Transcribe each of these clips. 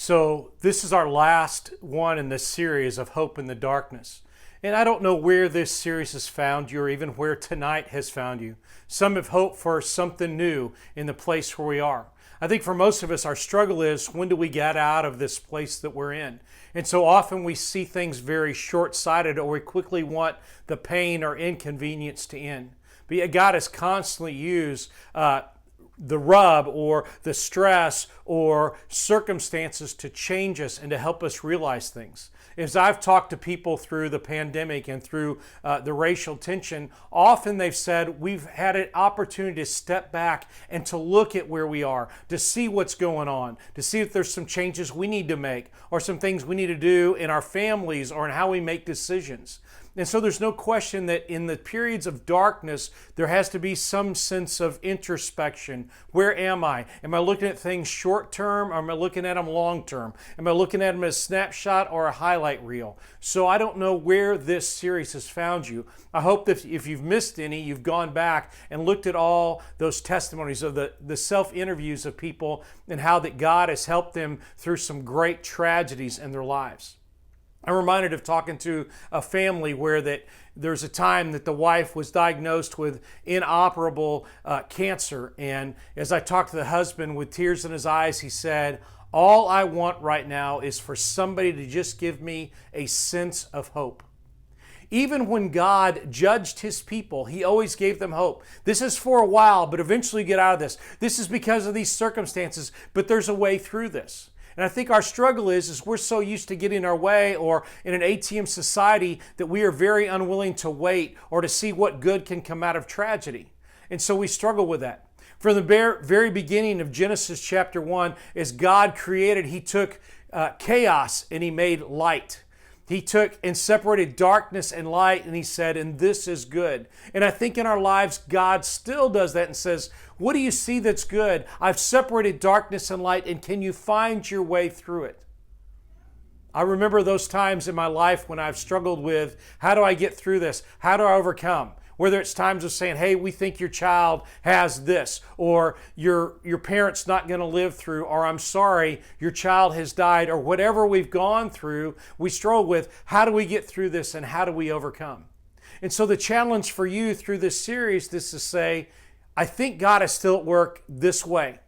So this is our last one in this series of Hope in the Darkness. And I don't know where this series has found you or even where tonight has found you. Some have hoped for something new in the place where we are. I think for most of us, our struggle is, when do we get out of this place that we're in? And so often we see things very short-sighted, or we quickly want the pain or inconvenience to end. But yet God has constantly used the rub or the stress or circumstances to change us and to help us realize things. As I've talked to people through the pandemic and through the racial tension, often they've said we've had an opportunity to step back and to look at where we are, to see what's going on, to see if there's some changes we need to make or some things we need to do in our families or in how we make decisions. And so there's no question that in the periods of darkness, there has to be some sense of introspection. Where am I? Am I looking at things short term, or am I looking at them long term? Am I looking at them as a snapshot or a highlight reel? So I don't know where this series has found you. I hope that if you've missed any, you've gone back and looked at all those testimonies of the self-interviews of people and how that God has helped them through some great tragedies in their lives. I'm reminded of talking to a family where there's a time that the wife was diagnosed with inoperable cancer. And as I talked to the husband with tears in his eyes, he said, "All I want right now is for somebody to just give me a sense of hope." Even when God judged his people, he always gave them hope. This is for a while, but eventually get out of this. This is because of these circumstances, but there's a way through this. And I think our struggle is we're so used to getting our way, or in an ATM society, that we are very unwilling to wait or to see what good can come out of tragedy. And so we struggle with that. From the very beginning of Genesis chapter 1, as God created, he took chaos and he made light. He took and separated darkness and light, and he said, "And this is good." And I think in our lives, God still does that and says, "What do you see that's good? I've separated darkness and light, and can you find your way through it?" I remember those times in my life when I've struggled with, how do I get through this? How do I overcome? Whether it's times of saying, "Hey, we think your child has this," or your parent's not going to live through, or "I'm sorry, your child has died," or whatever we've gone through, we struggle with, how do we get through this and how do we overcome? And so the challenge for you through this series is to say, I think God is still at work this way.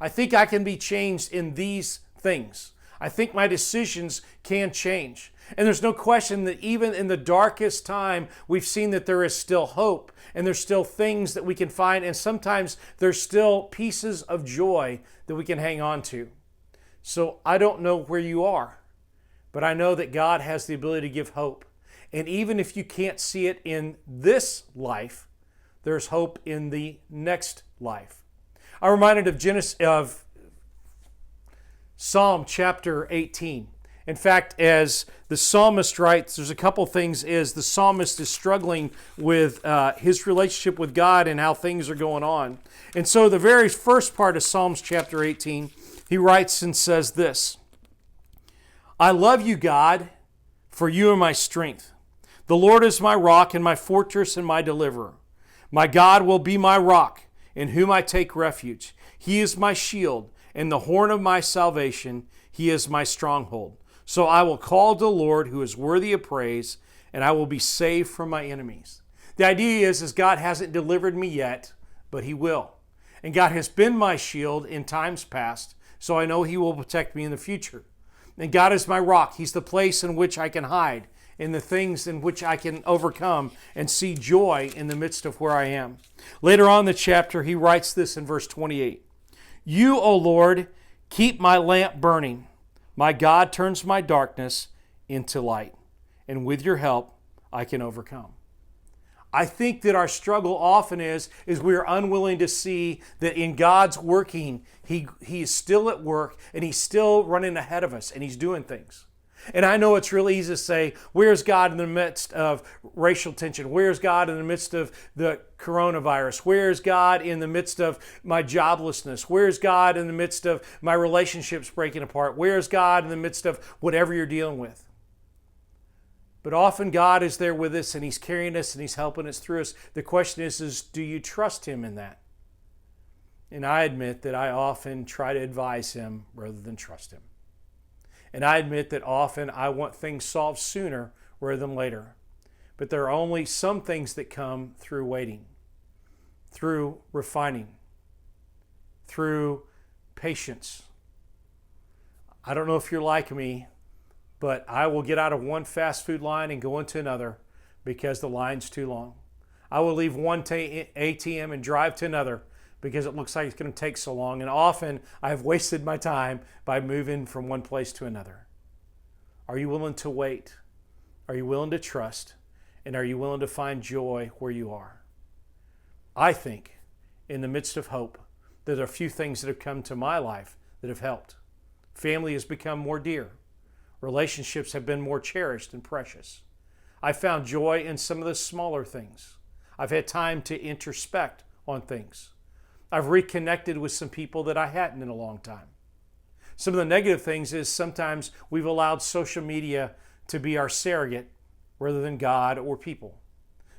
I think I can be changed in these things. I think my decisions can change. And there's no question that even in the darkest time, we've seen that there is still hope, and there's still things that we can find, and sometimes there's still pieces of joy that we can hang on to. So I don't know where you are, but I know that God has the ability to give hope. And even if you can't see it in this life, there's hope in the next life. I'm reminded of Psalm chapter 18. In fact, as the psalmist writes, there's a couple things as the psalmist is struggling with his relationship with God and how things are going on. And so the very first part of Psalms chapter 18, he writes and says this, "I love you, God, for you are my strength. The Lord is my rock and my fortress and my deliverer. My God will be my rock, in whom I take refuge. He is my shield and the horn of my salvation. He is my stronghold. So I will call to the Lord, who is worthy of praise, and I will be saved from my enemies." The idea is God hasn't delivered me yet, but he will. And God has been my shield in times past, so I know he will protect me in the future. And God is my rock. He's the place in which I can hide, in the things in which I can overcome and see joy in the midst of where I am. Later on in the chapter, he writes this in verse 28. "You, O Lord, keep my lamp burning. My God turns my darkness into light, and with your help, I can overcome." I think that our struggle often is we are unwilling to see that in God's working, He is still at work, and He's still running ahead of us, and He's doing things. And I know it's really easy to say, where's God in the midst of racial tension? Where's God in the midst of the coronavirus? Where's God in the midst of my joblessness? Where's God in the midst of my relationships breaking apart? Where's God in the midst of whatever you're dealing with? But often God is there with us, and He's carrying us, and He's helping us through us. The question is do you trust Him in that? And I admit that I often try to advise Him rather than trust Him. And I admit that often I want things solved sooner rather than later. But there are only some things that come through waiting, through refining, through patience. I don't know if you're like me, but I will get out of one fast food line and go into another because the line's too long. I will leave one ATM and drive to another because it looks like it's going to take so long. And often I've wasted my time by moving from one place to another. Are you willing to wait? Are you willing to trust? And are you willing to find joy where you are? I think in the midst of hope, there are a few things that have come to my life that have helped. Family has become more dear. Relationships have been more cherished and precious. I found joy in some of the smaller things. I've had time to introspect on things. I've reconnected with some people that I hadn't in a long time. Some of the negative things is sometimes we've allowed social media to be our surrogate rather than God or people.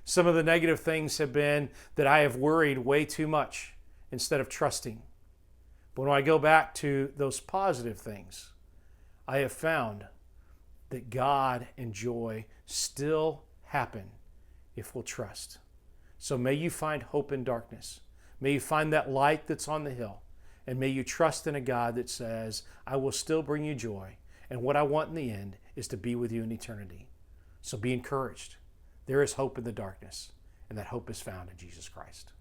Some of the negative things have been that I have worried way too much instead of trusting. But when I go back to those positive things, I have found that God and joy still happen if we'll trust. So may you find hope in darkness. May you find that light that's on the hill. And may you trust in a God that says, I will still bring you joy. And what I want in the end is to be with you in eternity. So be encouraged. There is hope in the darkness, and that hope is found in Jesus Christ.